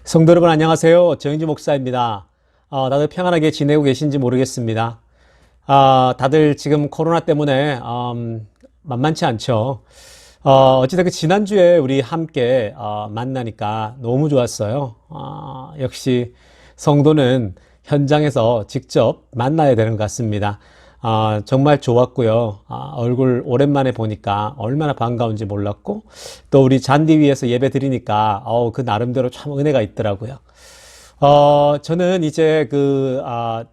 성도 여러분 안녕하세요. 정인주 목사입니다. 다들 평안하게 지내고 계신지 모르겠습니다. 다들 지금 코로나 때문에 만만치 않죠. 어찌됐든 지난주에 우리 함께 만나니까 너무 좋았어요. 역시 성도는 현장에서 직접 만나야 되는 것 같습니다. 정말 좋았고요. 얼굴 오랜만에 보니까 얼마나 반가운지 몰랐고, 또 우리 잔디 위에서 예배 드리니까, 그 나름대로 참 은혜가 있더라고요. 저는 이제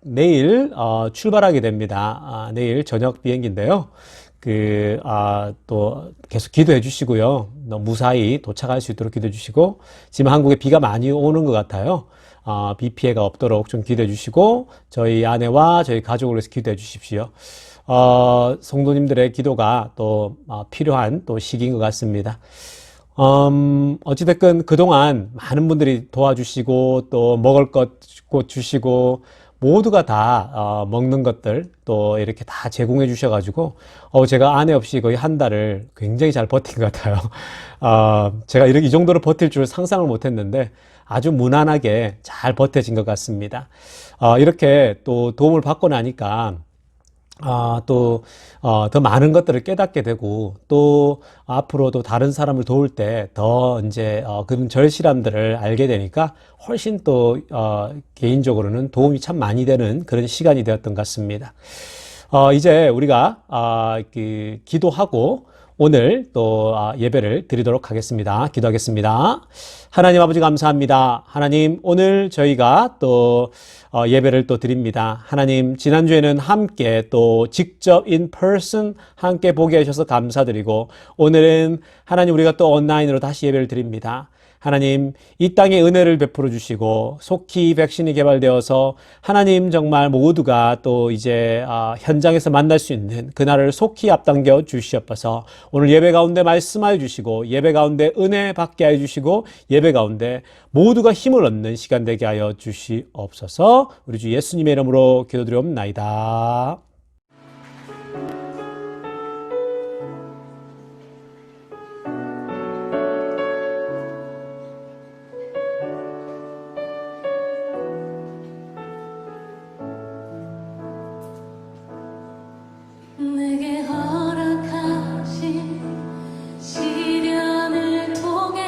내일, 출발하게 됩니다. 내일 저녁 비행기인데요. 또 계속 기도해 주시고요. 무사히 도착할 수 있도록 기도해 주시고, 지금 한국에 비가 많이 오는 것 같아요. 비 피해가 없도록 좀 기도해 주시고, 저희 아내와 저희 가족을 위해서 기도해 주십시오. 성도님들의 기도가 또 필요한 또 시기인 것 같습니다. 어찌됐건 그동안 많은 분들이 도와주시고, 또 먹을 것 주시고, 모두가 다 먹는 것들 또 이렇게 다 제공해 주셔가지고 제가 아내 없이 거의 한 달을 굉장히 잘 버틴 것 같아요. 제가 이렇게 이 정도로 버틸 줄 상상을 못했는데 아주 무난하게 잘 버텨진 것 같습니다. 이렇게 또 도움을 받고 나니까 더 많은 것들을 깨닫게 되고, 또, 앞으로도 다른 사람을 도울 때 더 이제, 그런 절실함들을 알게 되니까 훨씬 또, 개인적으로는 도움이 참 많이 되는 그런 시간이 되었던 것 같습니다. 이제 우리가, 기도하고, 오늘 또 예배를 드리도록 하겠습니다. 기도하겠습니다. 하나님 아버지 감사합니다. 하나님 오늘 저희가 또 예배를 또 드립니다. 하나님 지난주에는 함께 또 직접 in person 함께 보게 하셔서 감사드리고, 오늘은 하나님 우리가 또 온라인으로 다시 예배를 드립니다. 하나님 이 땅에 은혜를 베풀어 주시고 속히 백신이 개발되어서 하나님 정말 모두가 또 이제 현장에서 만날 수 있는 그날을 속히 앞당겨 주시옵소서. 오늘 예배 가운데 말씀하여 주시고, 예배 가운데 은혜 받게 하여 주시고, 예배 가운데 모두가 힘을 얻는 시간 되게 하여 주시옵소서. 우리 주 예수님의 이름으로 기도드리옵나이다. 내게 허락하신 시련을 통해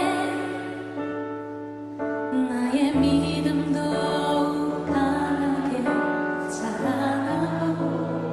나의 믿음 더욱 강하게 자라나고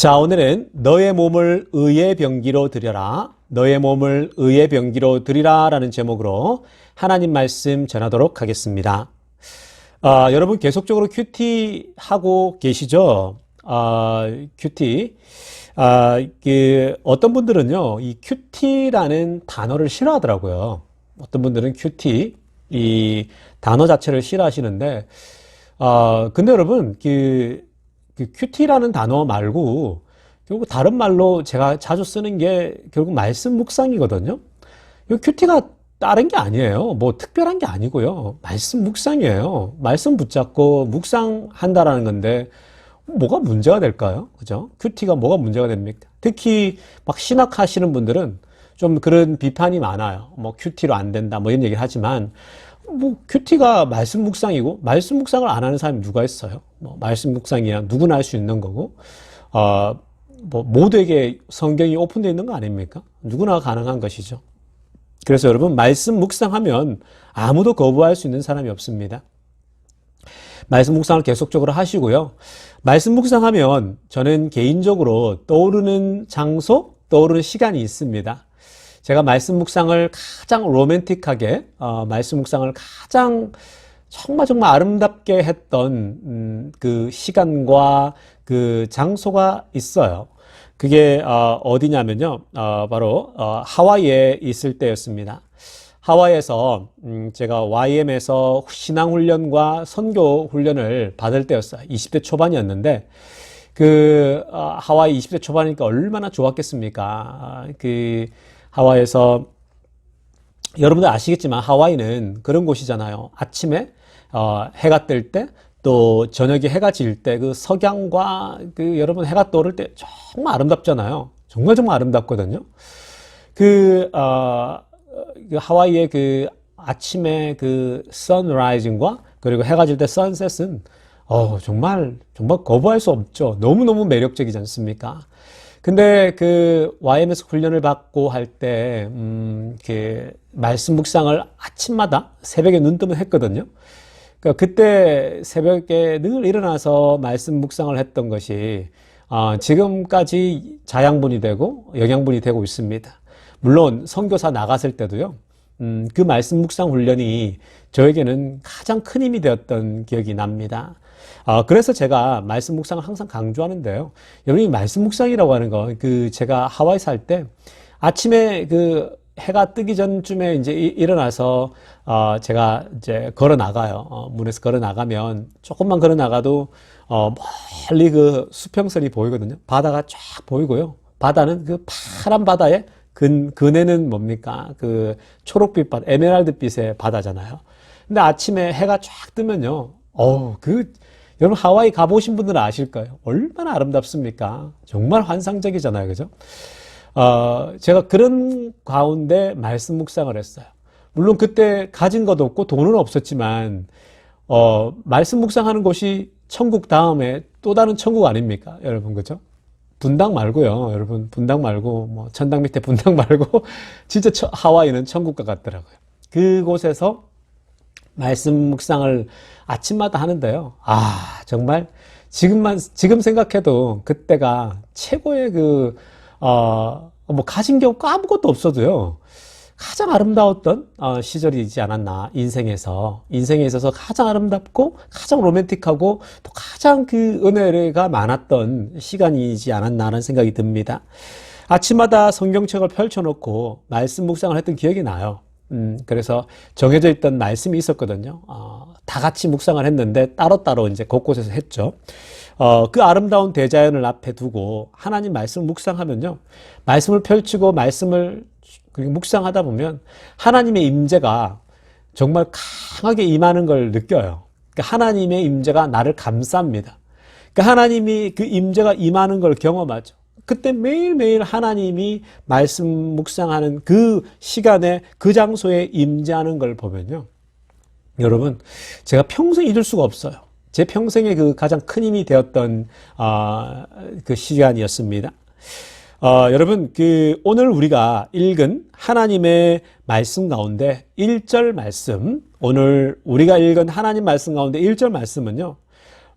자, 오늘은 너의 몸을 의의 병기로 드려라. 너의 몸을 의의 병기로 드리라 라는 제목으로 하나님 말씀 전하도록 하겠습니다. 여러분 계속적으로 큐티 하고 계시죠? 큐티. 어떤 분들은요, 이 큐티라는 단어를 싫어하더라고요. 어떤 분들은 큐티, 이 단어 자체를 싫어하시는데, 근데 여러분, 그 큐티라는 단어 말고, 결국 다른 말로 제가 자주 쓰는 게 결국 말씀 묵상이거든요. 이 큐티가 다른 게 아니에요. 뭐 특별한 게 아니고요. 말씀 묵상이에요. 말씀 붙잡고 묵상한다라는 건데, 뭐가 문제가 될까요? 그죠? 큐티가 뭐가 문제가 됩니까? 특히 막 신학하시는 분들은 좀 그런 비판이 많아요. 뭐 큐티로 안 된다, 뭐 이런 얘기를 하지만, 뭐 큐티가 말씀 묵상이고, 말씀 묵상을 안 하는 사람이 누가 있어요? 뭐 말씀 묵상이야 누구나 할 수 있는 거고, 뭐 모두에게 성경이 오픈되어 있는 거 아닙니까? 누구나 가능한 것이죠. 그래서 여러분, 말씀 묵상하면 아무도 거부할 수 있는 사람이 없습니다. 말씀 묵상을 계속적으로 하시고요. 말씀 묵상하면 저는 개인적으로 떠오르는 장소, 떠오르는 시간이 있습니다. 제가 말씀 묵상을 가장 로맨틱하게, 말씀 묵상을 가장 정말 아름답게 했던 그 시간과 그 장소가 있어요. 그게 어디냐면요. 바로 하와이에 있을 때였습니다. 하와이에서 제가 YM에서 신앙훈련과 선교훈련을 받을 때였어요. 20대 초반이었는데 하와이 20대 초반이니까 얼마나 좋았겠습니까? 하와이에서 여러분들 아시겠지만 하와이는 그런 곳이잖아요. 아침에 해가 뜰 때, 또 저녁에 해가 질 때 그 석양과 여러분 해가 떠오를 때 정말 아름답잖아요. 정말 아름답거든요. 하와이의 아침에 선라이징과 그리고 해가 질 때 선셋은 정말 거부할 수 없죠. 너무너무 매력적이지 않습니까? 근데 YM에서 훈련을 받고 할 때, 말씀 묵상을 아침마다 새벽에 눈 뜨면 했거든요. 그때 새벽에 늘 일어나서 말씀 묵상을 했던 것이, 지금까지 자양분이 되고 영양분이 되고 있습니다. 물론, 선교사 나갔을 때도요, 그 말씀 묵상 훈련이 저에게는 가장 큰 힘이 되었던 기억이 납니다. 그래서 제가 말씀 묵상을 항상 강조하는데요. 여러분이 말씀 묵상이라고 하는 거, 제가 하와이 살 때 아침에 해가 뜨기 전쯤에 이제 일어나서, 제가 이제 걸어 나가요. 문에서 걸어 나가면 조금만 걸어 나가도, 멀리 수평선이 보이거든요. 바다가 쫙 보이고요. 바다는 파란 바다에 그네는 뭡니까? 초록빛 바다, 에메랄드빛의 바다잖아요. 근데 아침에 해가 쫙 뜨면요. 여러분 하와이 가보신 분들은 아실 거예요. 얼마나 아름답습니까? 정말 환상적이잖아요. 그죠? 제가 그런 가운데 말씀 묵상을 했어요. 물론 그때 가진 것도 없고 돈은 없었지만, 말씀 묵상하는 곳이 천국 다음에 또 다른 천국 아닙니까? 여러분, 그죠? 분당 말고요. 여러분, 분당 말고, 뭐, 천당 밑에 분당 말고, 진짜 하와이는 천국과 같더라고요. 그곳에서 말씀 묵상을 아침마다 하는데요. 정말, 지금 생각해도 그때가 최고의 뭐, 가진 게 없고 아무것도 없어도요. 가장 아름다웠던 시절이지 않았나. 인생에 있어서 가장 아름답고 가장 로맨틱하고 또 가장 은혜가 많았던 시간이지 않았나라는 생각이 듭니다. 아침마다 성경책을 펼쳐놓고 말씀 묵상을 했던 기억이 나요. 그래서 정해져 있던 말씀이 있었거든요. 다 같이 묵상을 했는데 따로따로 이제 곳곳에서 했죠. 그 아름다운 대자연을 앞에 두고 하나님 말씀을 묵상하면요. 말씀을 펼치고 말씀을 묵상하다 보면 하나님의 임재가 정말 강하게 임하는 걸 느껴요. 그러니까 하나님의 임재가 나를 감쌉니다. 그러니까 하나님이 그 임재가 임하는 걸 경험하죠. 그때 매일매일 하나님이 말씀 묵상하는 그 시간에 그 장소에 임재하는 걸 보면요. 여러분, 제가 평생 잊을 수가 없어요. 제 평생의 가장 큰 힘이 되었던 그 시간이었습니다. 여러분, 오늘 우리가 읽은 하나님의 말씀 가운데 1절 말씀, 오늘 우리가 읽은 하나님 말씀 가운데 1절 말씀은요,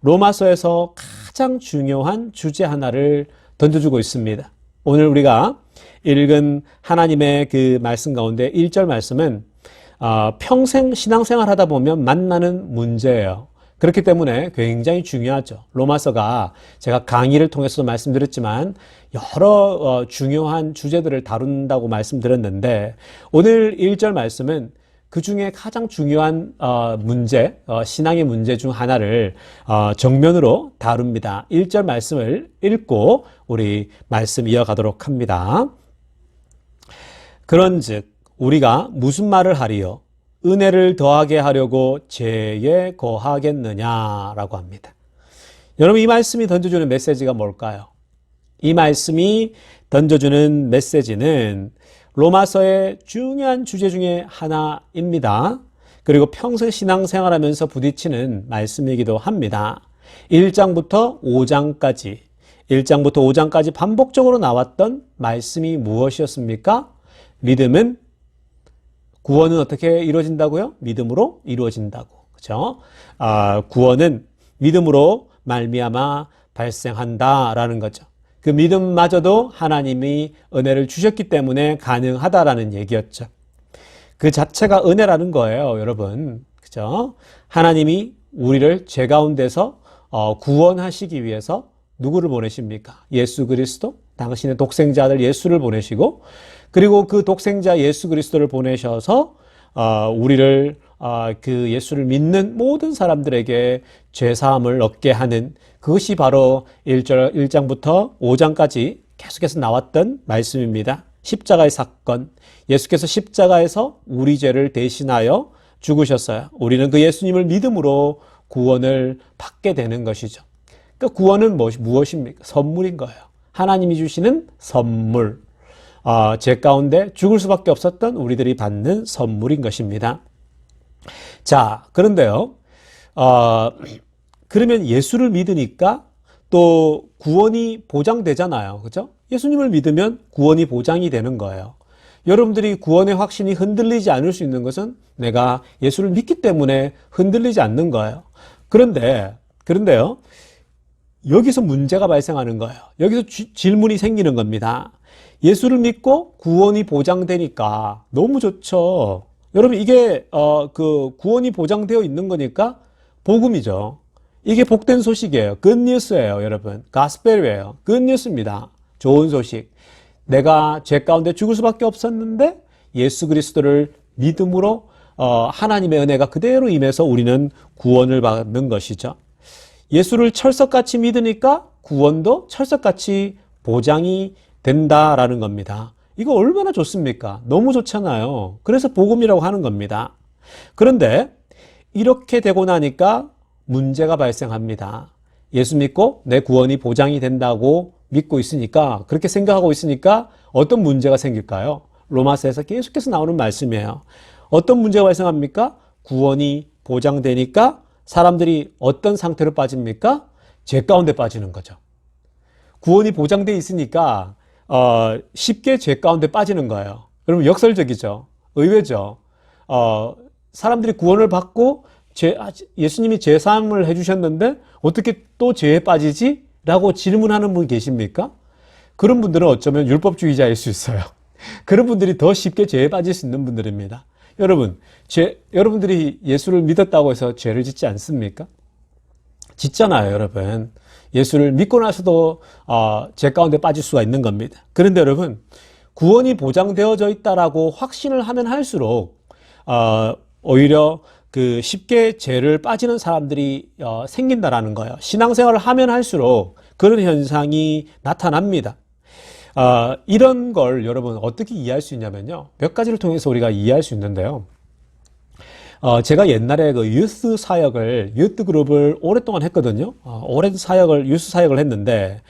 로마서에서 가장 중요한 주제 하나를 던져주고 있습니다. 오늘 우리가 읽은 하나님의 그 말씀 가운데 1절 말씀은 평생 신앙생활 하다 보면 만나는 문제예요. 그렇기 때문에 굉장히 중요하죠. 로마서가 제가 강의를 통해서도 말씀드렸지만 여러 중요한 주제들을 다룬다고 말씀드렸는데 오늘 1절 말씀은 그 중에 가장 중요한 문제, 신앙의 문제 중 하나를 정면으로 다룹니다. 1절 말씀을 읽고 우리 말씀 이어가도록 합니다. 그런즉 우리가 무슨 말을 하리요? 은혜를 더하게 하려고 죄에 거하겠느냐라고 합니다. 여러분, 이 말씀이 던져주는 메시지가 뭘까요? 이 말씀이 던져주는 메시지는 로마서의 중요한 주제 중에 하나입니다. 그리고 평생 신앙생활하면서 부딪히는 말씀이기도 합니다. 1장부터 5장까지 반복적으로 나왔던 말씀이 무엇이었습니까? 믿음은 구원은 어떻게 이루어진다고요? 믿음으로 이루어진다고. 그렇죠? 구원은 믿음으로 말미암아 발생한다라는 거죠. 그 믿음마저도 하나님이 은혜를 주셨기 때문에 가능하다라는 얘기였죠. 그 자체가 은혜라는 거예요, 여러분. 그죠? 하나님이 우리를 죄 가운데서 구원하시기 위해서 누구를 보내십니까? 예수 그리스도, 당신의 독생자 아들 예수를 보내시고, 그리고 그 독생자 예수 그리스도를 보내셔서 우리를 그 예수를 믿는 모든 사람들에게 죄사함을 얻게 하는, 그것이 바로 1장부터 5장까지 계속해서 나왔던 말씀입니다. 십자가의 사건, 예수께서 십자가에서 우리 죄를 대신하여 죽으셨어요. 우리는 그 예수님을 믿음으로 구원을 받게 되는 것이죠. 그러니까 구원은 무엇입니까? 선물인 거예요. 하나님이 주시는 선물. 죄 가운데 죽을 수밖에 없었던 우리들이 받는 선물인 것입니다. 자, 그런데요. 그러면 예수를 믿으니까 또 구원이 보장되잖아요. 그죠? 예수님을 믿으면 구원이 보장이 되는 거예요. 여러분들이 구원의 확신이 흔들리지 않을 수 있는 것은 내가 예수를 믿기 때문에 흔들리지 않는 거예요. 그런데요. 여기서 문제가 발생하는 거예요. 여기서 질문이 생기는 겁니다. 예수를 믿고 구원이 보장되니까 너무 좋죠. 여러분, 이게 그 구원이 보장되어 있는 거니까 복음이죠. 이게 복된 소식이에요. 굿뉴스예요, 여러분. 가스펠이에요. 굿뉴스입니다. 좋은 소식. 내가 죄 가운데 죽을 수밖에 없었는데 예수 그리스도를 믿음으로 하나님의 은혜가 그대로 임해서 우리는 구원을 받는 것이죠. 예수를 철석같이 믿으니까 구원도 철석같이 보장이 된다라는 겁니다. 이거 얼마나 좋습니까? 너무 좋잖아요. 그래서 복음이라고 하는 겁니다. 그런데 이렇게 되고 나니까 문제가 발생합니다. 예수 믿고 내 구원이 보장이 된다고 믿고 있으니까, 그렇게 생각하고 있으니까 어떤 문제가 생길까요? 로마서에서 계속해서 나오는 말씀이에요. 어떤 문제가 발생합니까? 구원이 보장되니까 사람들이 어떤 상태로 빠집니까? 죄 가운데 빠지는 거죠. 구원이 보장돼 있으니까 쉽게 죄 가운데 빠지는 거예요. 여러분, 역설적이죠. 의외죠. 사람들이 구원을 받고 예수님이 죄사함을 해주셨는데 어떻게 또 죄에 빠지지? 라고 질문하는 분 계십니까? 그런 분들은 어쩌면 율법주의자일 수 있어요. 그런 분들이 더 쉽게 죄에 빠질 수 있는 분들입니다. 여러분, 여러분들이 예수를 믿었다고 해서 죄를 짓지 않습니까? 짓잖아요, 여러분. 예수를 믿고 나서도 죄 가운데 빠질 수가 있는 겁니다. 그런데 여러분, 구원이 보장되어져 있다라고 확신을 하면 할수록 오히려 그 쉽게 죄를 빠지는 사람들이 생긴다라는 거예요. 신앙생활을 하면 할수록 그런 현상이 나타납니다. 이런 걸 여러분 어떻게 이해할 수 있냐면요. 몇 가지를 통해서 우리가 이해할 수 있는데요. 제가 옛날에 그 유스 그룹을 오랫동안 했거든요. 오랜 유스 사역을 했는데,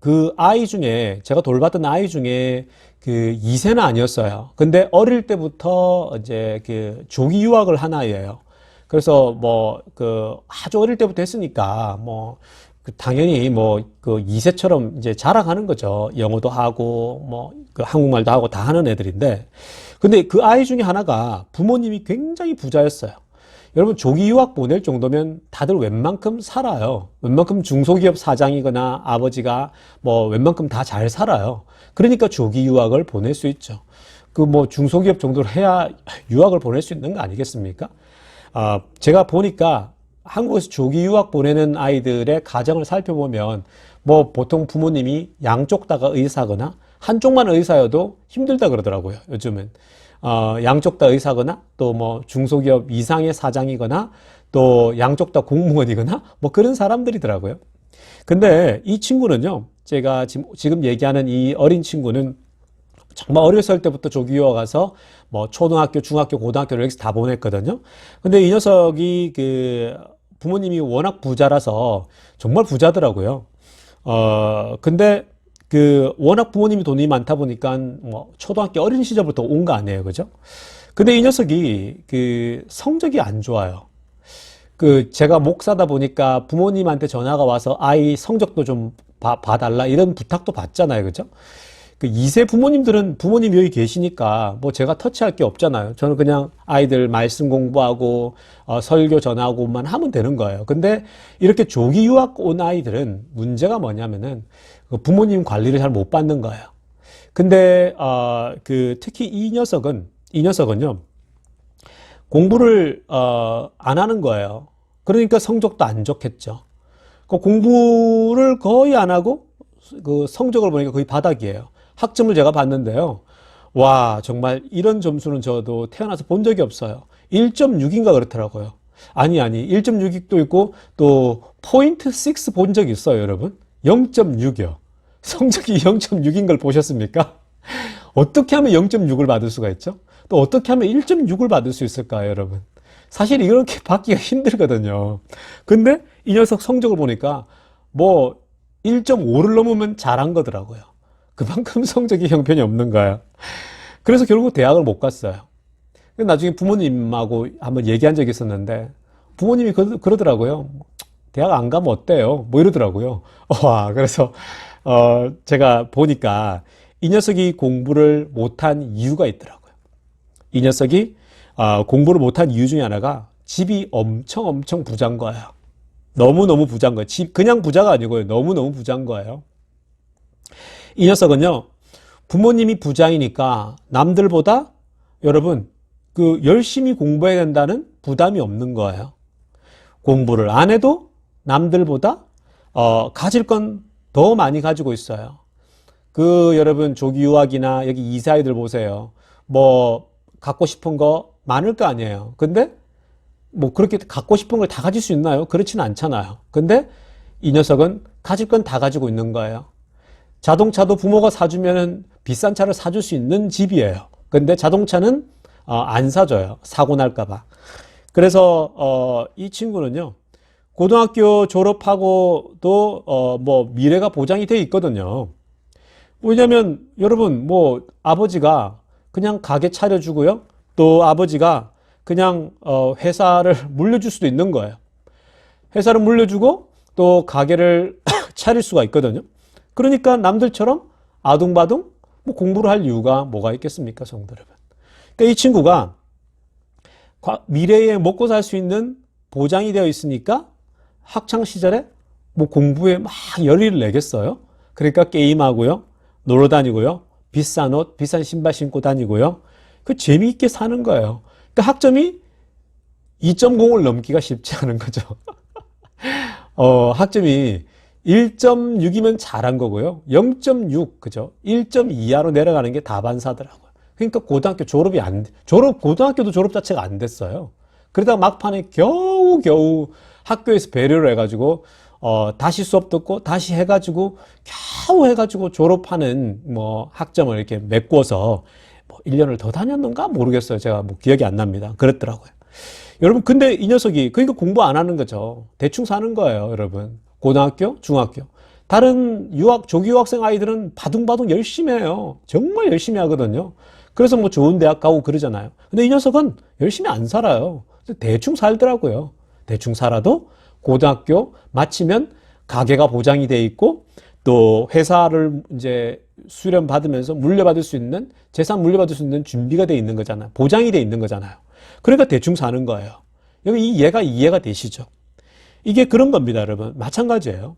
그 아이 중에, 제가 돌봤던 아이 중에 그 2세는 아니었어요. 근데 어릴 때부터 이제 그 조기 유학을 한 아이예요. 그래서 아주 어릴 때부터 했으니까 당연히 그 2세처럼 이제 자라가는 거죠. 영어도 하고 그 한국말도 하고 다 하는 애들인데, 근데 그 아이 중에 하나가 부모님이 굉장히 부자였어요. 여러분 조기 유학 보낼 정도면 다들 웬만큼 살아요. 웬만큼 중소기업 사장이거나 아버지가 뭐 웬만큼 다 잘 살아요. 그러니까 조기 유학을 보낼 수 있죠. 그 뭐 중소기업 정도로 해야 유학을 보낼 수 있는 거 아니겠습니까? 제가 보니까 한국에서 조기 유학 보내는 아이들의 가정을 살펴보면 뭐 보통 부모님이 양쪽 다가 의사거나 한쪽만 의사여도 힘들다 그러더라고요. 요즘은. 양쪽 다 의사거나 또 뭐 중소기업 이상의 사장이거나 또 양쪽 다 공무원이거나 뭐 그런 사람들이더라고요. 근데 이 친구는요, 제가 지금 얘기하는 이 어린 친구는 정말 어렸을 때부터 조기 유학 가서 뭐 초등학교, 중학교, 고등학교를 여기서 다 보냈거든요. 근데 이 녀석이 그 부모님이 워낙 부자라서 정말 부자더라고요. 근데 그 워낙 부모님이 돈이 많다 보니까 뭐 초등학교 어린 시절부터 온 거 아니에요, 그죠? 근데 이 녀석이 그 성적이 안 좋아요. 그 제가 목사다 보니까 부모님한테 전화가 와서 아이 성적도 좀 봐달라 이런 부탁도 받잖아요, 그죠? 그 2세 부모님들은 부모님 여기 계시니까 뭐 제가 터치할 게 없잖아요. 저는 그냥 아이들 말씀 공부하고 설교 전하고만 하면 되는 거예요. 근데 이렇게 조기 유학 온 아이들은 문제가 뭐냐면은 그 부모님 관리를 잘 못 받는 거예요. 근데 그 특히 이 녀석은요 공부를 안 하는 거예요. 그러니까 성적도 안 좋겠죠. 그 공부를 거의 안 하고 그 성적을 보니까 거의 바닥이에요. 학점을 제가 봤는데요. 와, 정말 이런 점수는 저도 태어나서 본 적이 없어요. 1.6인가 그렇더라고요. 아니, 1.6도 있고 또 포인트 6 본 적이 있어요, 여러분. 0.6이요. 성적이 0.6인 걸 보셨습니까? 어떻게 하면 0.6을 받을 수가 있죠? 또 어떻게 하면 1.6을 받을 수 있을까요, 여러분? 사실 이렇게 받기가 힘들거든요. 근데 이 녀석 성적을 보니까 뭐 1.5를 넘으면 잘한 거더라고요. 그만큼 성적이 형편이 없는 거예요. 그래서 결국 대학을 못 갔어요. 나중에 부모님하고 한번 얘기한 적이 있었는데 부모님이 그러더라고요. 대학 안 가면 어때요? 뭐 이러더라고요. 와, 그래서 제가 보니까 이 녀석이 공부를 못한 이유가 있더라고요. 이 녀석이 공부를 못한 이유 중에 하나가 집이 엄청 부자인 거예요. 너무너무 부자인 거예요. 그냥 부자가 아니고요. 너무너무 부자인 거예요. 이 녀석은요, 부모님이 부자이니까 남들보다 여러분, 그 열심히 공부해야 된다는 부담이 없는 거예요. 공부를 안 해도 남들보다 가질 건 더 많이 가지고 있어요. 그 여러분 조기 유학이나 여기 이사이들 보세요. 뭐 갖고 싶은 거 많을 거 아니에요. 근데 뭐 그렇게 갖고 싶은 걸 다 가질 수 있나요? 그렇지는 않잖아요. 근데 이 녀석은 가질 건 다 가지고 있는 거예요. 자동차도 부모가 사주면 비싼 차를 사줄 수 있는 집이에요. 근데 자동차는 안 사줘요. 사고 날까 봐. 그래서 이 친구는요. 고등학교 졸업하고도 뭐 미래가 보장이 돼 있거든요. 왜냐면 여러분 뭐 아버지가 그냥 가게 차려주고요. 또 아버지가 그냥 회사를 물려줄 수도 있는 거예요. 회사를 물려주고 또 가게를 차릴 수가 있거든요. 그러니까 남들처럼 아둥바둥 뭐 공부를 할 이유가 뭐가 있겠습니까, 성도 여러분? 그러니까 이 친구가 미래에 먹고 살 수 있는 보장이 되어 있으니까 학창 시절에 뭐 공부에 막 열의를 내겠어요. 그러니까 게임하고요, 놀러 다니고요, 비싼 옷, 비싼 신발 신고 다니고요. 그 재미있게 사는 거예요. 그러니까 학점이 2.0을 넘기가 쉽지 않은 거죠. 학점이 1.6이면 잘한 거고요. 0.6, 그죠? 1.2 이하로 내려가는 게 다반사더라고요. 그러니까 고등학교도 졸업 자체가 안 됐어요. 그러다가 막판에 겨우 학교에서 배려를 해가지고, 다시 수업 듣고, 다시 해가지고, 겨우 해가지고 졸업하는 뭐 학점을 이렇게 메꿔서 뭐 1년을 더 다녔는가 모르겠어요. 제가 뭐 기억이 안 납니다. 그랬더라고요. 여러분, 근데 이 녀석이, 그러니까 공부 안 하는 거죠. 대충 사는 거예요, 여러분. 고등학교, 중학교. 다른 조기 유학생 아이들은 바둥바둥 열심히 해요. 정말 열심히 하거든요. 그래서 뭐 좋은 대학 가고 그러잖아요. 근데 이 녀석은 열심히 안 살아요. 대충 살더라고요. 대충 살아도 고등학교 마치면 가게가 보장이 돼 있고 또 회사를 이제 수련 받으면서 물려받을 수 있는 재산 물려받을 수 있는 준비가 돼 있는 거잖아요. 보장이 돼 있는 거잖아요. 그러니까 대충 사는 거예요. 여기 이 예가 이해가 되시죠? 이게 그런 겁니다, 여러분. 마찬가지예요.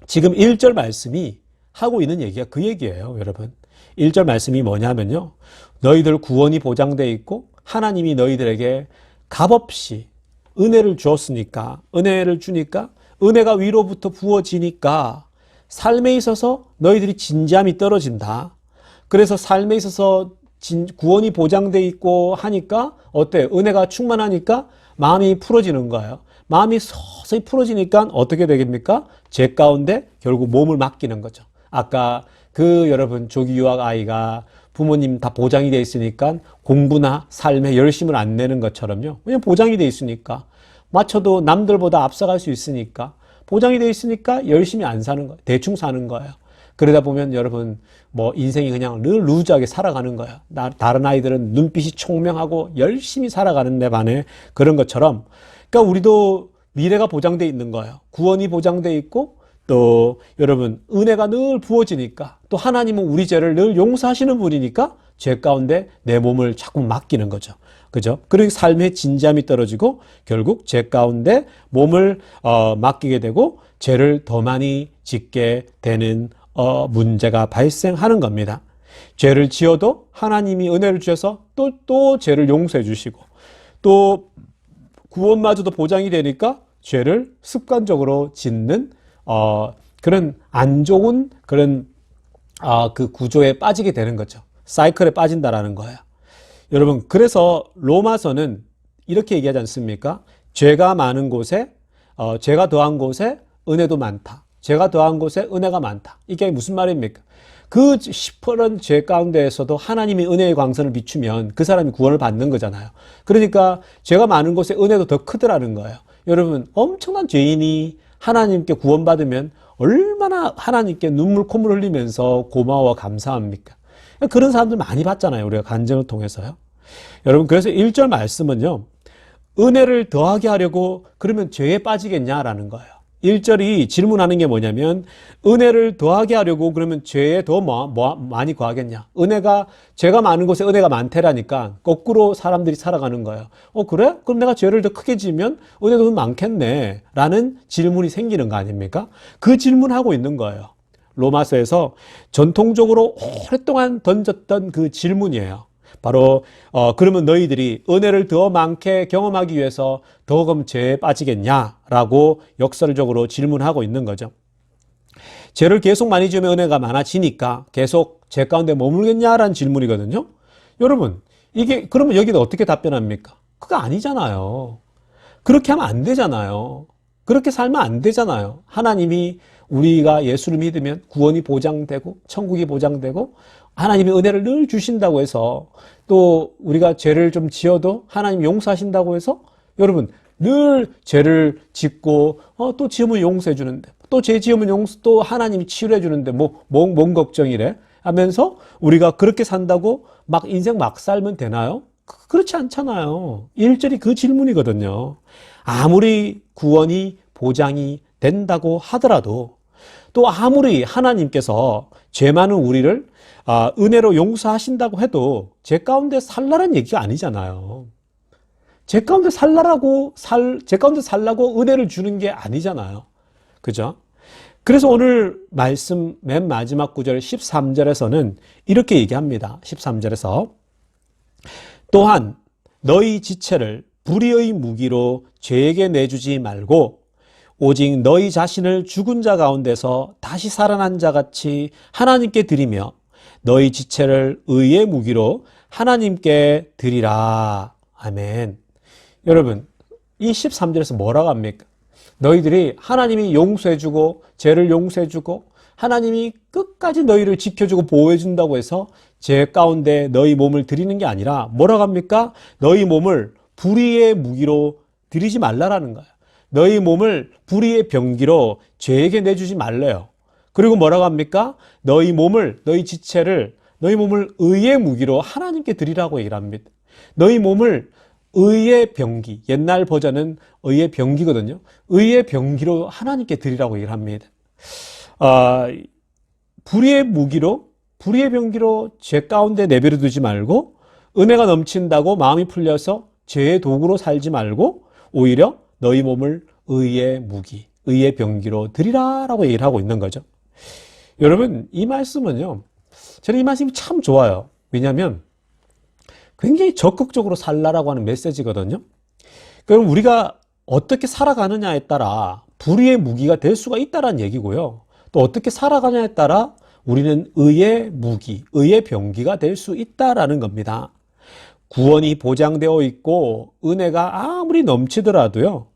지금 1절 말씀이 하고 있는 얘기가 그 얘기예요, 여러분. 1절 말씀이 뭐냐면요. 너희들 구원이 보장되어 있고 하나님이 너희들에게 값없이 은혜를 주었으니까, 은혜를 주니까, 은혜가 위로부터 부어지니까 삶에 있어서 너희들이 진지함이 떨어진다. 그래서 삶에 있어서 구원이 보장되어 있고 하니까 어때? 은혜가 충만하니까 마음이 풀어지는 거예요. 마음이 서서히 풀어지니까 어떻게 되겠습니까? 죄 가운데 결국 몸을 맡기는 거죠. 아까 그 여러분 조기 유학 아이가 부모님 다 보장이 돼 있으니까 공부나 삶에 열심을 안 내는 것처럼요. 그냥 보장이 돼 있으니까 맞춰도 남들보다 앞서갈 수 있으니까 보장이 돼 있으니까 열심히 안 사는 거예요. 대충 사는 거예요. 그러다 보면 여러분 뭐 인생이 그냥 늘 루즈하게 살아가는 거예요. 다른 아이들은 눈빛이 총명하고 열심히 살아가는 데 반해 그런 것처럼 그러니까 우리도 미래가 보장돼 있는 거예요. 구원이 보장돼 있고 또 여러분 은혜가 늘 부어지니까 또 하나님은 우리 죄를 늘 용서하시는 분이니까 죄 가운데 내 몸을 자꾸 맡기는 거죠. 그죠? 그리고 삶의 진지함이 떨어지고 결국 죄 가운데 몸을 맡기게 되고 죄를 더 많이 짓게 되는 문제가 발생하는 겁니다. 죄를 지어도 하나님이 은혜를 주셔서 또 죄를 용서해 주시고 또 구원마저도 보장이 되니까 죄를 습관적으로 짓는 그런 안 좋은 그런 그 구조에 빠지게 되는 거죠. 사이클에 빠진다라는 거예요. 여러분 그래서 로마서는 이렇게 얘기하지 않습니까? 죄가 많은 곳에 죄가 더한 곳에 은혜도 많다. 죄가 더한 곳에 은혜가 많다. 이게 무슨 말입니까? 그 시퍼런 죄 가운데에서도 하나님이 은혜의 광선을 비추면 그 사람이 구원을 받는 거잖아요. 그러니까 죄가 많은 곳에 은혜도 더 크더라는 거예요. 여러분 엄청난 죄인이 하나님께 구원받으면 얼마나 하나님께 눈물 콧물 흘리면서 고마워 감사합니까? 그런 사람들 많이 봤잖아요. 우리가 간증을 통해서요. 여러분 그래서 1절 말씀은요. 은혜를 더하게 하려고 그러면 죄에 빠지겠냐라는 거예요. 1절이 질문하는 게 뭐냐면 은혜를 더하게 하려고 그러면 죄에 더 많이 거하겠냐. 죄가 많은 곳에 은혜가 많대라니까 거꾸로 사람들이 살아가는 거예요. 그래? 그럼 내가 죄를 더 크게 지으면 은혜도 더 많겠네 라는 질문이 생기는 거 아닙니까? 그 질문하고 있는 거예요. 로마서에서 전통적으로 오랫동안 던졌던 그 질문이에요. 바로 그러면 너희들이 은혜를 더 많게 경험하기 위해서 더금 죄에 빠지겠냐라고 역설적으로 질문하고 있는 거죠. 죄를 계속 많이 지으면 은혜가 많아지니까 계속 죄 가운데 머물겠냐라는 질문이거든요. 여러분 이게 그러면 여기는 어떻게 답변합니까? 그거 아니잖아요. 그렇게 하면 안 되잖아요. 그렇게 살면 안 되잖아요. 하나님이 우리가 예수를 믿으면 구원이 보장되고 천국이 보장되고 하나님이 은혜를 늘 주신다고 해서 또 우리가 죄를 좀 지어도 하나님이 용서하신다고 해서 여러분 늘 죄를 짓고 또 지으면 용서해 주는데 또 죄 지으면 또 하나님이 치유해 주는데 뭔 걱정이래 하면서 우리가 그렇게 산다고 막 인생 막 살면 되나요? 그렇지 않잖아요. 1절이 그 질문이거든요. 아무리 구원이 보장이 된다고 하더라도 또 아무리 하나님께서 죄 많은 우리를 은혜로 용서하신다고 해도 죄 가운데 살라는 얘기가 아니잖아요. 죄 가운데 살라고 은혜를 주는 게 아니잖아요. 그죠? 그래서 오늘 말씀 맨 마지막 구절 13절에서는 이렇게 얘기합니다. 13절에서 또한 너희 지체를 불의의 무기로 죄에게 내주지 말고 오직 너희 자신을 죽은 자 가운데서 다시 살아난 자 같이 하나님께 드리며 너희 지체를 의의 무기로 하나님께 드리라. 아멘. 여러분, 이 13절에서 뭐라고 합니까? 너희들이 하나님이 용서해주고 죄를 용서해주고 하나님이 끝까지 너희를 지켜주고 보호해준다고 해서 죄 가운데 너희 몸을 드리는 게 아니라 뭐라고 합니까? 너희 몸을 불의의 무기로 드리지 말라라는 거예요. 너희 몸을 불의의 병기로 죄에게 내주지 말래요. 그리고 뭐라고 합니까? 너희 지체를 너희 몸을 의의 무기로 하나님께 드리라고 얘기를 합니다. 너희 몸을 의의 병기, 옛날 버전은 의의 병기거든요. 의의 병기로 하나님께 드리라고 얘기를 합니다. 불의의 병기로 죄 가운데 내버려 두지 말고 은혜가 넘친다고 마음이 풀려서 죄의 도구로 살지 말고 오히려 너희 몸을 의의 무기, 의의 병기로 드리라라고 얘기를 하고 있는 거죠. 여러분, 이 말씀은요, 저는 이 말씀이 참 좋아요. 왜냐하면 굉장히 적극적으로 살라라고 하는 메시지거든요. 그럼 우리가 어떻게 살아가느냐에 따라 불의의 무기가 될 수가 있다는 얘기고요. 또 어떻게 살아가냐에 따라 우리는 의의 무기, 의의 병기가 될 수 있다라는 겁니다. 구원이 보장되어 있고 은혜가 아무리 넘치더라도요,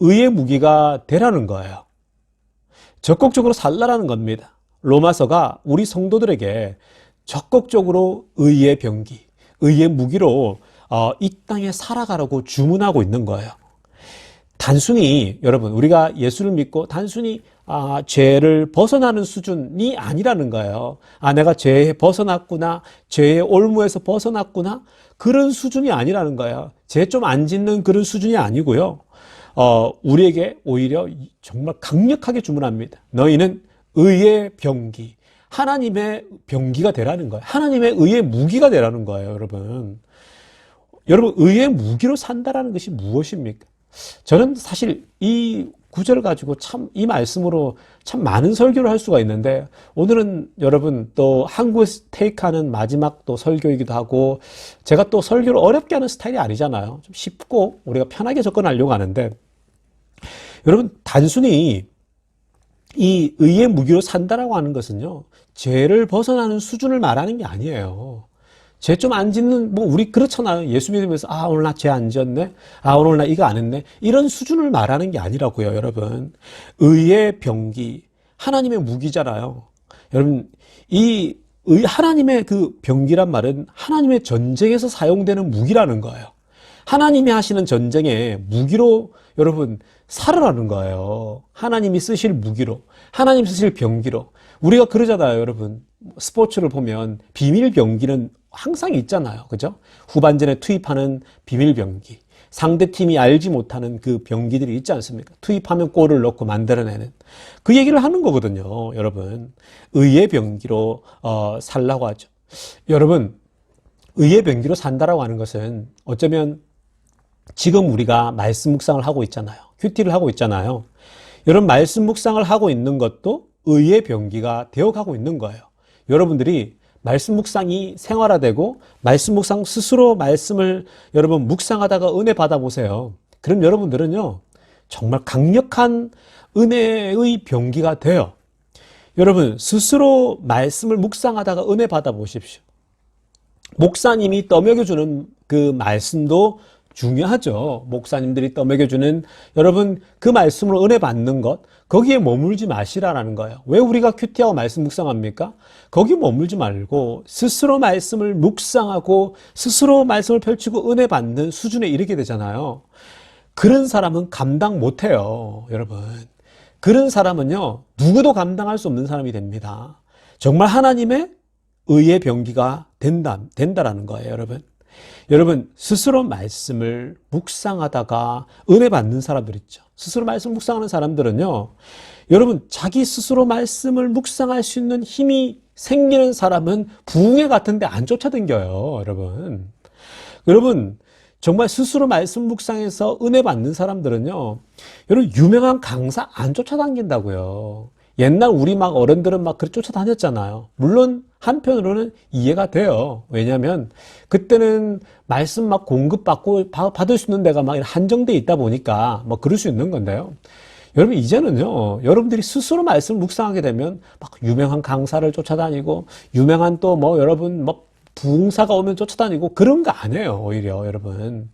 의의 무기가 되라는 거예요. 적극적으로 살라라는 겁니다. 로마서가 우리 성도들에게 적극적으로 의의 병기, 의의 무기로 이 땅에 살아가라고 주문하고 있는 거예요. 단순히 여러분, 우리가 예수를 믿고 단순히 죄를 벗어나는 수준이 아니라는 거예요. 내가 죄에 벗어났구나, 죄의 올무에서 벗어났구나, 그런 수준이 아니라는 거예요. 죄 좀 안 짓는 그런 수준이 아니고요. 우리에게 오히려 정말 강력하게 주문합니다. 너희는 의의 병기, 하나님의 병기가 되라는 거예요. 하나님의 의의 무기가 되라는 거예요, 여러분. 여러분, 의의 무기로 산다라는 것이 무엇입니까? 저는 사실 이 구절을 가지고 참 이 말씀으로 참 많은 설교를 할 수가 있는데, 오늘은 여러분 또 한국에서 테이크하는 마지막 또 설교이기도 하고, 제가 또 설교를 어렵게 하는 스타일이 아니잖아요. 좀 쉽고 우리가 편하게 접근하려고 하는데, 여러분 단순히 이 의의 무기로 산다라고 하는 것은요, 죄를 벗어나는 수준을 말하는 게 아니에요. 죄 좀 안 짓는, 우리 그렇잖아요. 예수 믿으면서, 오늘 나 죄 안 지었네? 오늘 나 이거 안 했네? 이런 수준을 말하는 게 아니라고요, 여러분. 의의 병기, 하나님의 무기잖아요. 여러분, 하나님의 그 병기란 말은 하나님의 전쟁에서 사용되는 무기라는 거예요. 하나님이 하시는 전쟁에 무기로 여러분 살아라는 거예요. 하나님이 쓰실 무기로, 하나님 쓰실 병기로. 우리가 그러잖아요, 여러분. 스포츠를 보면 비밀 병기는 항상 있잖아요. 그죠? 후반전에 투입하는 비밀 병기. 상대팀이 알지 못하는 그 병기들이 있지 않습니까? 투입하면 골을 넣고 만들어내는. 그 얘기를 하는 거거든요, 여러분. 의의 병기로 살라고 하죠. 여러분, 의의 병기로 산다라고 하는 것은 어쩌면 지금 우리가 말씀 묵상을 하고 있잖아요. 큐티를 하고 있잖아요. 여러분, 말씀 묵상을 하고 있는 것도 의의 병기가 되어가고 있는 거예요. 여러분들이 말씀 묵상이 생활화되고 말씀 묵상 스스로 말씀을 여러분 묵상하다가 은혜 받아보세요. 그럼 여러분들은요, 정말 강력한 은혜의 병기가 돼요. 여러분, 스스로 말씀을 묵상하다가 은혜 받아보십시오. 목사님이 떠먹여주는 그 말씀도 중요하죠. 목사님들이 떠먹여주는 여러분 그 말씀으로 은혜 받는 것, 거기에 머물지 마시라는 거예요. 왜 우리가 큐티하고 말씀 묵상합니까? 거기 머물지 말고 스스로 말씀을 묵상하고 스스로 말씀을 펼치고 은혜 받는 수준에 이르게 되잖아요. 그런 사람은 감당 못해요, 여러분. 그런 사람은요, 누구도 감당할 수 없는 사람이 됩니다. 정말 하나님의 의의 병기가 된다라는 거예요, 여러분. 여러분, 스스로 말씀을 묵상하다가 은혜 받는 사람들 있죠. 스스로 말씀 묵상하는 사람들은요, 여러분, 자기 스스로 말씀을 묵상할 수 있는 힘이 생기는 사람은 부흥회 같은데 안 쫓아다녀요, 여러분. 여러분, 정말 스스로 말씀 묵상해서 은혜 받는 사람들은요, 여러분, 유명한 강사 안 쫓아다닌다고요. 옛날 우리 막 어른들은 막 그렇게 쫓아다녔잖아요. 물론 한편으로는 이해가 돼요. 왜냐하면 그때는 말씀 막 공급받고 받을 수 있는 데가 막 한정돼 있다 보니까 뭐 그럴 수 있는 건데요. 여러분, 이제는요, 여러분들이 스스로 말씀 묵상하게 되면 막 유명한 강사를 쫓아다니고 유명한 또 뭐 여러분 뭐 부흥사가 오면 쫓아다니고 그런 거 아니에요. 오히려 여러분,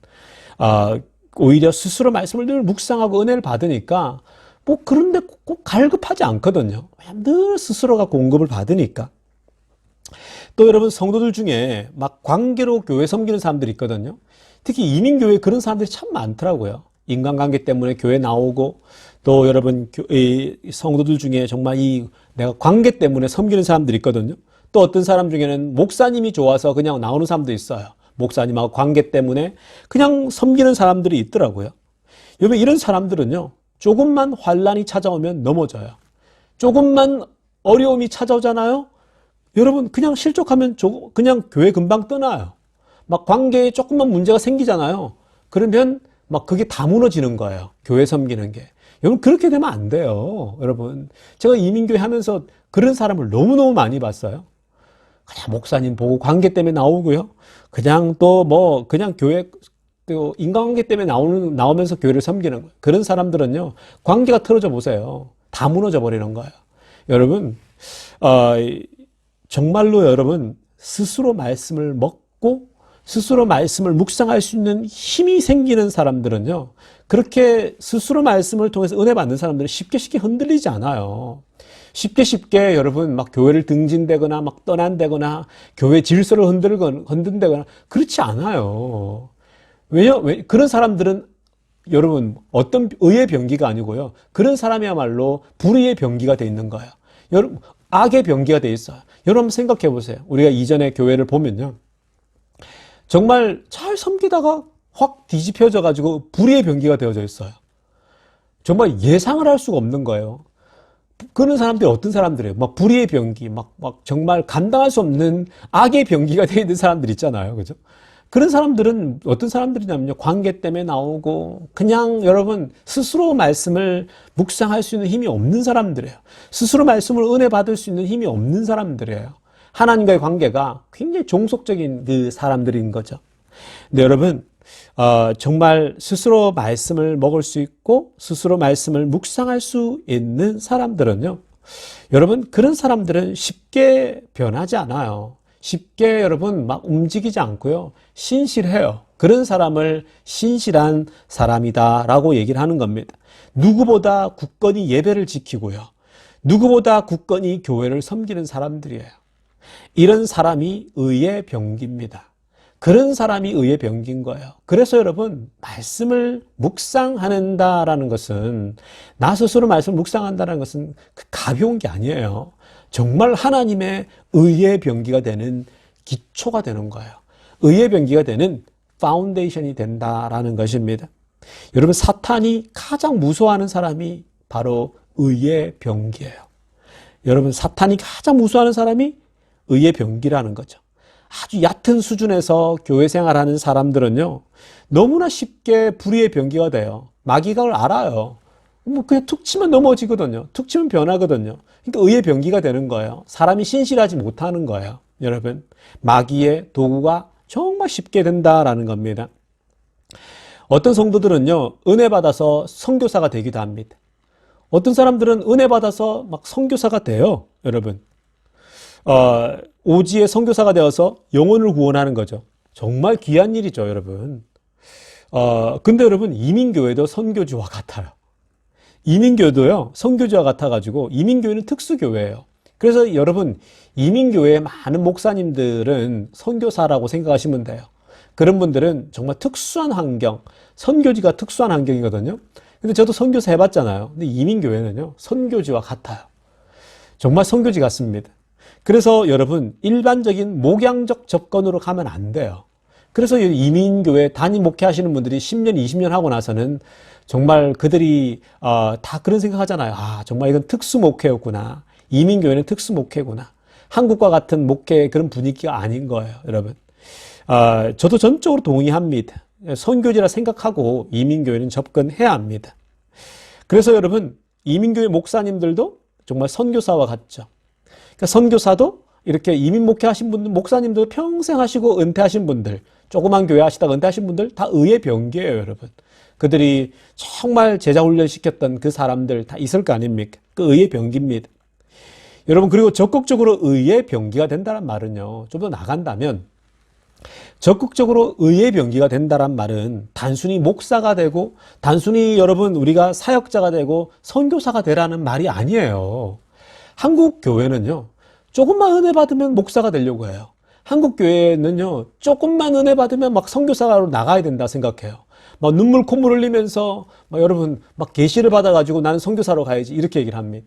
오히려 스스로 말씀을 늘 묵상하고 은혜를 받으니까 뭐 그런데 꼭 갈급하지 않거든요. 왜냐하면 늘 스스로가 공급을 받으니까. 또 여러분, 성도들 중에 막 관계로 교회 섬기는 사람들이 있거든요. 특히 이민교회 그런 사람들이 참 많더라고요. 인간관계 때문에 교회 나오고, 또 여러분 성도들 중에 정말 내가 관계 때문에 섬기는 사람들이 있거든요. 또 어떤 사람 중에는 목사님이 좋아서 그냥 나오는 사람도 있어요. 목사님하고 관계 때문에 그냥 섬기는 사람들이 있더라고요. 여러분, 이런 사람들은요, 조금만 환란이 찾아오면 넘어져요. 조금만 어려움이 찾아오잖아요. 여러분, 그냥 실족하면 그냥 교회 금방 떠나요. 막 관계에 조금만 문제가 생기잖아요. 그러면 막 그게 다 무너지는 거예요. 교회 섬기는 게. 여러분, 그렇게 되면 안 돼요. 여러분, 제가 이민교회 하면서 그런 사람을 너무너무 많이 봤어요. 그냥 목사님 보고 관계 때문에 나오고요. 그냥 또 뭐, 그냥 교회, 또 인간관계 때문에 나오면서 교회를 섬기는 거예요. 그런 사람들은요, 관계가 틀어져 보세요. 다 무너져 버리는 거예요. 여러분, 정말로 여러분, 스스로 말씀을 먹고 스스로 말씀을 묵상할 수 있는 힘이 생기는 사람들은요, 그렇게 스스로 말씀을 통해서 은혜 받는 사람들은 쉽게 흔들리지 않아요. 쉽게 여러분 막 교회를 등진되거나 막 떠난다거나 교회 질서를 흔든다거나 그렇지 않아요. 왜 그런 사람들은 여러분 어떤 의의 병기가 아니고요. 그런 사람이야말로 불의의 병기가 돼 있는 거예요. 여러분 악의 병기가 돼 있어요. 여러분 한번 생각해 보세요. 우리가 이전에 교회를 보면요. 정말 잘 섬기다가 확 뒤집혀져 가지고 불의의 병기가 되어져 있어요. 정말 예상을 할 수가 없는 거예요. 그런 사람들이 어떤 사람들이에요? 막 불의의 병기, 막 정말 감당할 수 없는 악의 병기가 되어 있는 사람들 있잖아요. 그죠? 그런 사람들은 어떤 사람들이냐면요. 관계 때문에 나오고, 그냥 여러분, 스스로 말씀을 묵상할 수 있는 힘이 없는 사람들이에요. 스스로 말씀을 은혜 받을 수 있는 힘이 없는 사람들이에요. 하나님과의 관계가 굉장히 종속적인 그 사람들인 거죠. 근데 여러분, 정말 스스로 말씀을 먹을 수 있고 스스로 말씀을 묵상할 수 있는 사람들은요. 여러분 그런 사람들은 쉽게 변하지 않아요. 쉽게 여러분 막 움직이지 않고요. 신실해요. 그런 사람을 신실한 사람이다라고 얘기를 하는 겁니다. 누구보다 굳건히 예배를 지키고요. 누구보다 굳건히 교회를 섬기는 사람들이에요. 이런 사람이 의의 병기입니다. 그런 사람이 의의 병기인 거예요. 그래서 여러분 말씀을 묵상한다라는 것은 나 스스로 말씀을 묵상한다는 것은 가벼운 게 아니에요. 정말 하나님의 의의 병기가 되는 기초가 되는 거예요. 의의 병기가 되는 파운데이션이 된다라는 것입니다. 여러분 사탄이 가장 무서워하는 사람이 바로 의의 병기예요. 여러분 사탄이 가장 무서워하는 사람이 의의 병기라는 거죠. 아주 얕은 수준에서 교회 생활하는 사람들은요, 너무나 쉽게 불의의 병기가 돼요. 마귀가 그걸 알아요. 뭐 그냥 툭 치면 넘어지거든요. 툭 치면 변하거든요. 그러니까 의의 병기가 되는 거예요. 사람이 신실하지 못하는 거예요. 여러분, 마귀의 도구가 정말 쉽게 된다라는 겁니다. 어떤 성도들은요, 은혜 받아서 선교사가 되기도 합니다. 어떤 사람들은 은혜 받아서 막 선교사가 돼요. 여러분. 오지의 선교사가 되어서 영혼을 구원하는 거죠. 정말 귀한 일이죠, 여러분. 근데 여러분, 이민교회도 선교지와 같아요. 이민교회도요, 선교지와 같아가지고, 이민교회는 특수교회예요. 그래서 여러분, 이민교회의 많은 목사님들은 선교사라고 생각하시면 돼요. 그런 분들은 정말 특수한 환경, 선교지가 특수한 환경이거든요. 근데 저도 선교사 해봤잖아요. 근데 이민교회는요, 선교지와 같아요. 정말 선교지 같습니다. 그래서 여러분 일반적인 목양적 접근으로 가면 안 돼요. 그래서 이민교회 담임 목회하시는 분들이 10년, 20년 하고 나서는 정말 그들이 다 그런 생각하잖아요. 아 정말 이건 특수 목회였구나. 이민교회는 특수 목회구나. 한국과 같은 목회의 그런 분위기가 아닌 거예요. 여러분. 저도 전적으로 동의합니다. 선교지라 생각하고 이민교회는 접근해야 합니다. 그래서 여러분 이민교회 목사님들도 정말 선교사와 같죠. 그러니까 선교사도 이렇게 이민 목회하신 분들, 목사님도 평생 하시고 은퇴하신 분들, 조그만 교회 하시다가 은퇴하신 분들 다 의의 병기예요, 여러분. 그들이 정말 제자 훈련 시켰던 그 사람들 다 있을 거 아닙니까? 그 의의 병기입니다. 여러분 그리고 적극적으로 의의 병기가 된다는 말은요, 좀 더 나간다면 적극적으로 의의 병기가 된다는 말은 단순히 목사가 되고 단순히 여러분 우리가 사역자가 되고 선교사가 되라는 말이 아니에요. 한국 교회는요, 조금만 은혜 받으면 목사가 되려고 해요. 한국 교회는요, 조금만 은혜 받으면 막 선교사로 나가야 된다 생각해요. 막 눈물 콧물 흘리면서 막 여러분 막 계시를 받아가지고 나는 선교사로 가야지 이렇게 얘기를 합니다.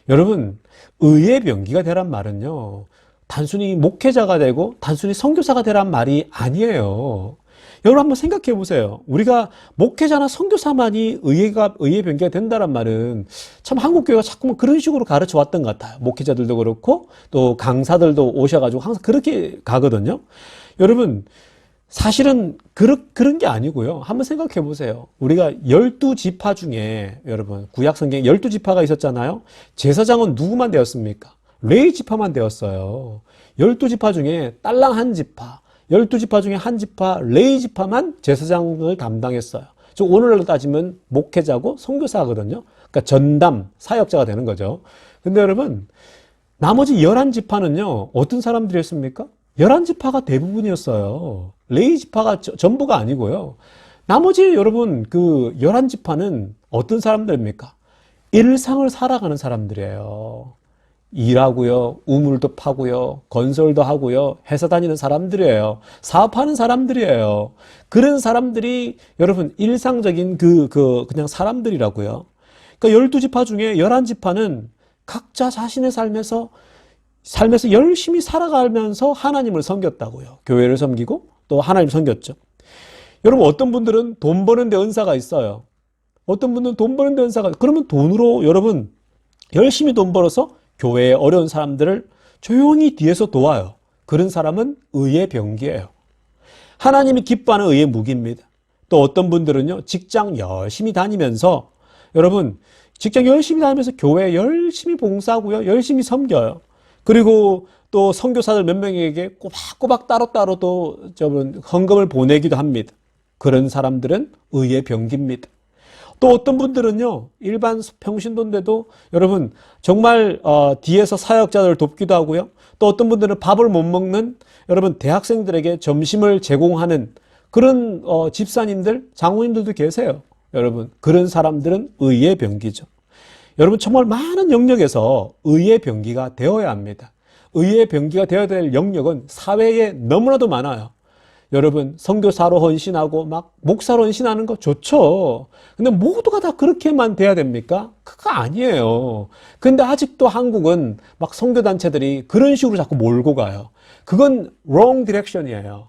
여러분 의의 병기가 되란 말은요, 단순히 목회자가 되고 단순히 선교사가 되란 말이 아니에요. 여러분 한번 생각해 보세요. 우리가 목회자나 선교사만이 의의 병기가 된다는 말은 참 한국교회가 자꾸만 그런 식으로 가르쳐 왔던 것 같아요. 목회자들도 그렇고 또 강사들도 오셔가지고 항상 그렇게 가거든요. 여러분 사실은 그런 게 아니고요. 한번 생각해 보세요. 우리가 12지파 중에 여러분 구약 성경에 12지파가 있었잖아요. 제사장은 누구만 되었습니까? 레위 지파만 되었어요. 12지파 중에 딸랑 한 지파, 12지파 중에 한 지파, 레위 지파만 제사장을 담당했어요. 즉 오늘날로 따지면 목회자고 선교사거든요. 그러니까 전담 사역자가 되는 거죠. 근데 여러분 나머지 11지파는요. 어떤 사람들이었습니까? 11지파가 대부분이었어요. 레위 지파가 전부가 아니고요. 나머지 여러분 그 11지파는 어떤 사람들입니까? 일상을 살아가는 사람들이에요. 일하고요, 우물도 파고요, 건설도 하고요, 회사 다니는 사람들이에요. 사업하는 사람들이에요. 그런 사람들이 여러분 일상적인 그냥 사람들이라고요. 그러니까 12지파 중에 11지파는 각자 자신의 삶에서 열심히 살아가면서 하나님을 섬겼다고요. 교회를 섬기고 또 하나님을 섬겼죠. 여러분 어떤 분들은 돈 버는 데 은사가 있어요. 어떤 분들은 돈 버는 데 은사가 그러면 돈으로 여러분 열심히 돈 벌어서 교회에 어려운 사람들을 조용히 뒤에서 도와요. 그런 사람은 의의 병기예요. 하나님이 기뻐하는 의의 무기입니다. 또 어떤 분들은요. 직장 열심히 다니면서 여러분 직장 열심히 다니면서 교회 열심히 봉사하고요. 열심히 섬겨요. 그리고 또 선교사들 몇 명에게 꼬박꼬박 따로따로 또 헌금을 보내기도 합니다. 그런 사람들은 의의 병기입니다. 또 어떤 분들은요. 일반 평신도인데도 여러분 정말 뒤에서 사역자들을 돕기도 하고요. 또 어떤 분들은 밥을 못 먹는 여러분 대학생들에게 점심을 제공하는 그런 집사님들, 장로님들도 계세요. 여러분 그런 사람들은 의의 병기죠. 여러분 정말 많은 영역에서 의의 병기가 되어야 합니다. 의의 병기가 되어야 될 영역은 사회에 너무나도 많아요. 여러분 선교사로 헌신하고 막 목사로 헌신하는 거 좋죠. 근데 모두가 다 그렇게만 돼야 됩니까? 그거 아니에요. 근데 아직도 한국은 막 선교단체들이 그런 식으로 자꾸 몰고 가요. 그건 wrong direction이에요.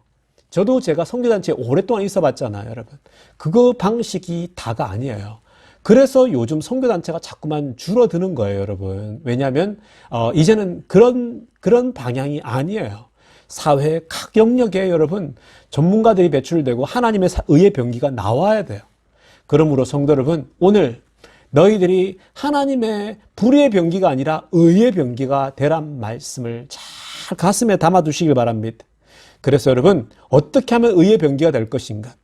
저도 제가 선교단체에 오랫동안 있어 봤잖아요, 여러분. 그거 방식이 다가 아니에요. 그래서 요즘 선교단체가 자꾸만 줄어드는 거예요, 여러분. 왜냐하면 이제는 그런 방향이 아니에요. 사회 각 영역에 여러분 전문가들이 배출되고 하나님의 의의 병기가 나와야 돼요. 그러므로 성도 여러분, 오늘 너희들이 하나님의 불의의 병기가 아니라 의의 병기가 되란 말씀을 잘 가슴에 담아두시길 바랍니다. 그래서 여러분 어떻게 하면 의의 병기가 될 것인가?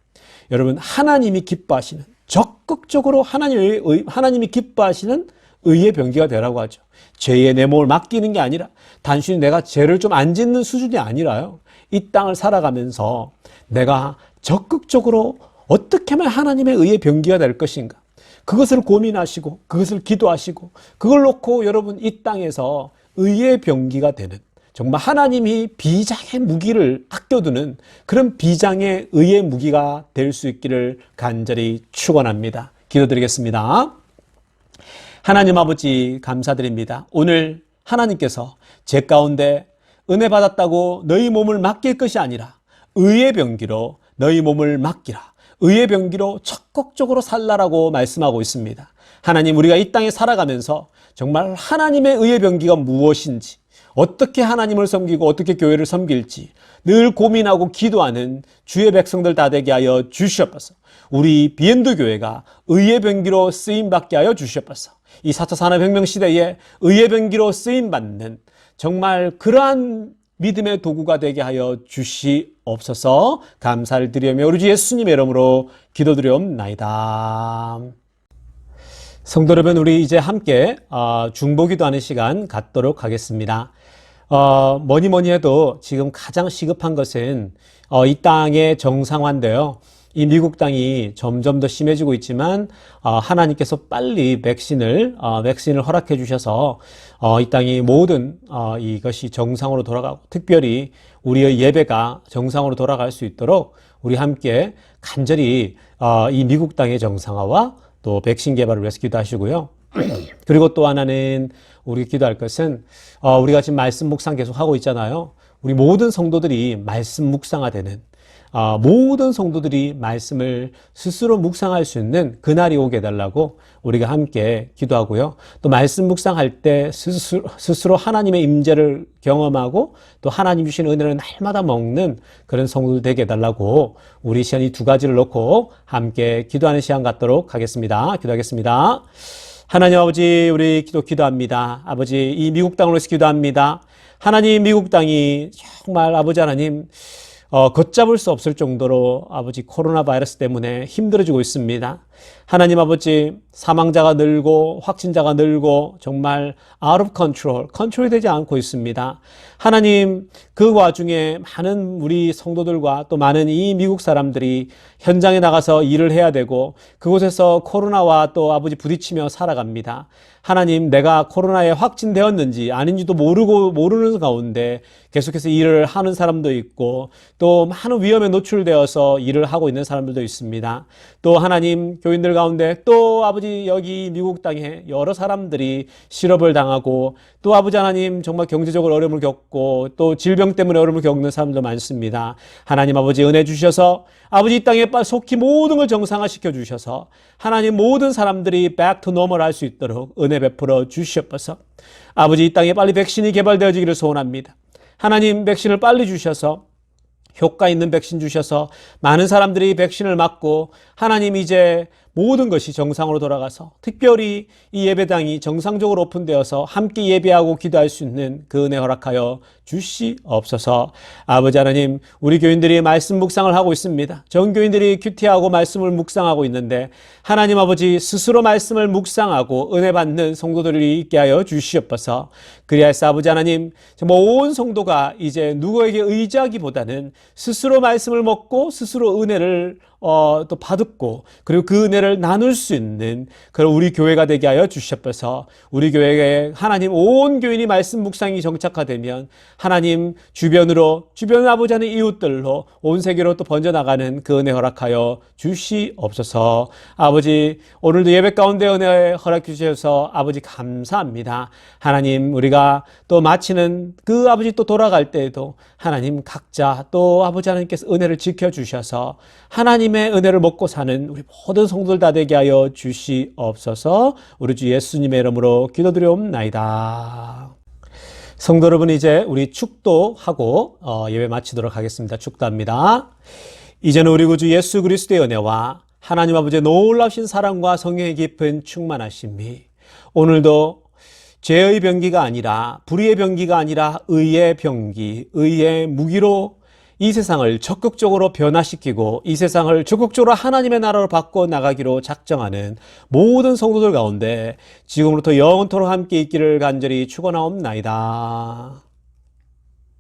여러분 하나님이 기뻐하시는 적극적으로 하나님이 기뻐하시는 의의 병기가 되라고 하죠. 죄에 내 몸을 맡기는 게 아니라 단순히 내가 죄를 좀 안 짓는 수준이 아니라요. 이 땅을 살아가면서 내가 적극적으로 어떻게 하면 하나님의 의의 병기가 될 것인가. 그것을 고민하시고 그것을 기도하시고 그걸 놓고 여러분 이 땅에서 의의 병기가 되는 정말 하나님이 비장의 무기를 아껴두는 그런 비장의 의의 무기가 될 수 있기를 간절히 축원합니다. 기도드리겠습니다. 하나님 아버지 감사드립니다. 오늘 하나님께서 제 가운데 은혜 받았다고 너희 몸을 맡길 것이 아니라 의의 병기로 너희 몸을 맡기라. 의의 병기로 적극적으로 살라라고 말씀하고 있습니다. 하나님 우리가 이 땅에 살아가면서 정말 하나님의 의의 병기가 무엇인지 어떻게 하나님을 섬기고 어떻게 교회를 섬길지 늘 고민하고 기도하는 주의 백성들 다 되게 하여 주시옵소서. 우리 비엔도 교회가 의의 병기로 쓰임받게 하여 주시옵소서. 이 4차 산업혁명 시대에 의의 병기로 쓰임받는 정말 그러한 믿음의 도구가 되게 하여 주시옵소서. 감사를 드리며 우리 주 예수님의 이름으로 기도드리옵나이다. 성도 여러분, 우리 이제 함께 중보기도하는 시간 갖도록 하겠습니다. 뭐니 해도 지금 가장 시급한 것은 이 땅의 정상화인데요. 이 미국 땅이 점점 더 심해지고 있지만 하나님께서 빨리 백신을 허락해 주셔서 이 땅이 모든 이것이 정상으로 돌아가고 특별히 우리의 예배가 정상으로 돌아갈 수 있도록 우리 함께 간절히 이 미국 땅의 정상화와 또 백신 개발을 위해서 기도하시고요. 그리고 또 하나는 우리 기도할 것은 우리가 지금 말씀 묵상 계속 하고 있잖아요. 우리 모든 성도들이 말씀 묵상화되는 모든 성도들이 말씀을 스스로 묵상할 수 있는 그날이 오게 해달라고 우리가 함께 기도하고요. 또 말씀 묵상할 때 스스로 하나님의 임재를 경험하고 또 하나님 주신 은혜를 날마다 먹는 그런 성도들 되게 해달라고 우리 시간 이 두 가지를 놓고 함께 기도하는 시간 갖도록 하겠습니다. 기도하겠습니다. 하나님 아버지, 우리 기도합니다. 아버지, 이 미국 땅으로 해서 기도합니다. 하나님, 미국 땅이 정말 아버지 하나님 걷잡을 수 없을 정도로 아버지 코로나 바이러스 때문에 힘들어지고 있습니다. 하나님 아버지, 사망자가 늘고 확진자가 늘고 정말 out of control, 컨트롤이 되지 않고 있습니다. 하나님, 그 와중에 많은 우리 성도들과 또 많은 이 미국 사람들이 현장에 나가서 일을 해야 되고 그곳에서 코로나와 또 아버지 부딪히며 살아갑니다. 하나님, 내가 코로나에 확진되었는지 아닌지도 모르는 가운데 계속해서 일을 하는 사람도 있고 또 많은 위험에 노출되어서 일을 하고 있는 사람들도 있습니다. 또 하나님, 교인들 가운데 또 아버지 여기 미국 땅에 여러 사람들이 실업을 당하고 또 아버지 하나님 정말 경제적으로 어려움을 겪고 또 질병 때문에 어려움을 겪는 사람도 많습니다. 하나님 아버지 은혜 주셔서 아버지 이 땅에 속히 모든 걸 정상화시켜 주셔서 하나님 모든 사람들이 back to normal 할 수 있도록 은혜 베풀어 주시옵소서. 아버지 이 땅에 빨리 백신이 개발되어지기를 소원합니다. 하나님 백신을 빨리 주셔서 효과 있는 백신 주셔서 많은 사람들이 백신을 맞고 하나님 이제 모든 것이 정상으로 돌아가서 특별히 이 예배당이 정상적으로 오픈되어서 함께 예배하고 기도할 수 있는 그 은혜 허락하여 주시옵소서. 아버지 하나님, 우리 교인들이 말씀 묵상을 하고 있습니다. 전교인들이 큐티하고 말씀을 묵상하고 있는데 하나님 아버지 스스로 말씀을 묵상하고 은혜 받는 성도들이 있게 하여 주시옵소서. 그리하여서 아버지 하나님, 정말 온 성도가 이제 누구에게 의지하기보다는 스스로 말씀을 먹고 스스로 은혜를 또 받고 그리고 그 은혜를 나눌 수 있는 그런 우리 교회가 되게 하여 주시옵소서. 우리 교회에 하나님 온 교인이 말씀 묵상이 정착화되면 하나님 주변 아버지 하는 이웃들로 온 세계로 또 번져나가는 그 은혜 허락하여 주시옵소서. 아버지 오늘도 예배 가운데 은혜 허락해 주셔서 아버지 감사합니다. 하나님 우리가 또 마치는 그 아버지 또 돌아갈 때에도 하나님 각자 또 아버지 하나님께서 은혜를 지켜주셔서 하나님의 은혜를 먹고 사는 우리 모든 성도들 다 되게 하여 주시옵소서. 우리 주 예수님의 이름으로 기도드리옵나이다. 성도 여러분, 이제 우리 축도하고 예배 마치도록 하겠습니다. 축도합니다. 이제는 우리 구주 예수 그리스도의 은혜와 하나님 아버지의 놀라우신 사랑과 성령의 깊은 충만하심이 오늘도 죄의 병기가 아니라 불의의 병기가 아니라 의의 병기, 의의 무기로 이 세상을 적극적으로 변화시키고 이 세상을 적극적으로 하나님의 나라로 바꿔 나가기로 작정하는 모든 성도들 가운데 지금부터 영원토록 함께 있기를 간절히 축원하옵나이다.